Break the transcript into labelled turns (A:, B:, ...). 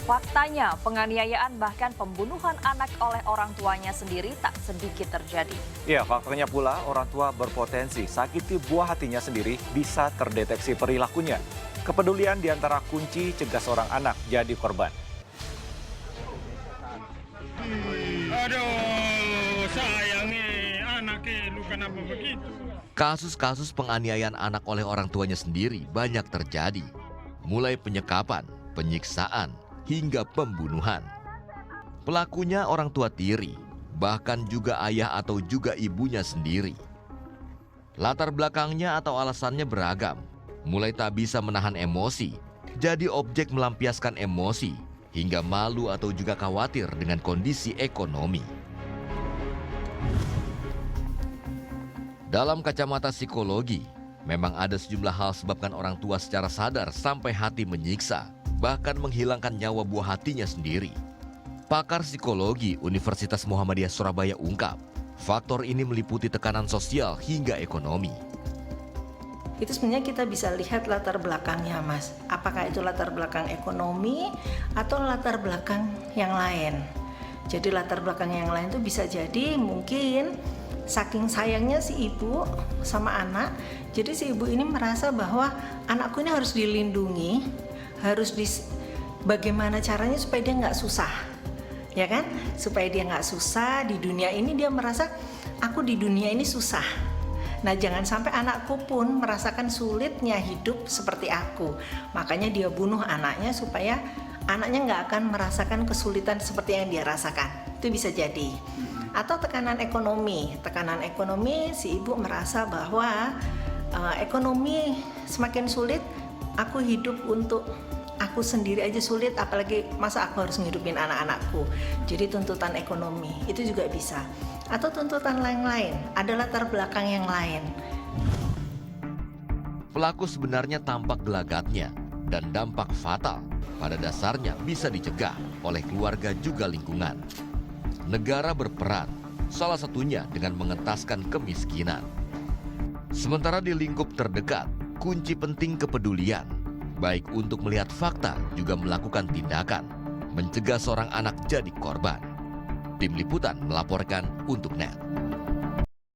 A: Faktanya, penganiayaan bahkan pembunuhan anak oleh orang tuanya sendiri tak sedikit terjadi.
B: Ya, faktanya pula orang tua berpotensi sakiti buah hatinya sendiri bisa terdeteksi perilakunya. Kepedulian di antara kunci cegah seorang anak jadi korban.
C: Aduh, sayang nih, anaknya lu kenapa begitu?
D: Kasus-kasus penganiayaan anak oleh orang tuanya sendiri banyak terjadi. Mulai penyekapan, penyiksaan, hingga pembunuhan. Pelakunya orang tua tiri, bahkan juga ayah atau juga ibunya sendiri. Latar belakangnya atau alasannya beragam, mulai tak bisa menahan emosi, jadi objek melampiaskan emosi, hingga malu atau juga khawatir dengan kondisi ekonomi. Dalam kacamata psikologi, memang ada sejumlah hal sebabkan orang tua secara sadar sampai hati menyiksa, bahkan menghilangkan nyawa buah hatinya sendiri. Pakar psikologi Universitas Muhammadiyah Surabaya ungkap, faktor ini meliputi tekanan sosial hingga ekonomi.
E: Itu sebenarnya kita bisa lihat latar belakangnya, Mas. Apakah itu latar belakang ekonomi atau latar belakang yang lain. Jadi latar belakang yang lain itu bisa jadi mungkin saking sayangnya si ibu sama anak, jadi si ibu ini merasa bahwa anakku ini harus dilindungi, bagaimana caranya supaya dia nggak susah, ya kan? Supaya dia nggak susah di dunia ini, dia merasa aku di dunia ini susah. Nah, jangan sampai anakku pun merasakan sulitnya hidup seperti aku. Makanya dia bunuh anaknya supaya anaknya nggak akan merasakan kesulitan seperti yang dia rasakan. Itu bisa jadi. Atau tekanan ekonomi si ibu merasa bahwa ekonomi semakin sulit, aku hidup untuk aku sendiri aja sulit, apalagi masa aku harus ngidupin anak-anakku. Jadi tuntutan ekonomi itu juga bisa, atau tuntutan lain-lain, ada latar belakang yang lain.
D: Pelaku sebenarnya tampak gelagatnya dan dampak fatal pada dasarnya bisa dicegah oleh keluarga juga lingkungan. Negara berperan, salah satunya dengan mengentaskan kemiskinan. Sementara di lingkup terdekat, kunci penting kepedulian, baik untuk melihat fakta juga melakukan tindakan, mencegah seorang anak jadi korban. Tim Liputan melaporkan untuk NET.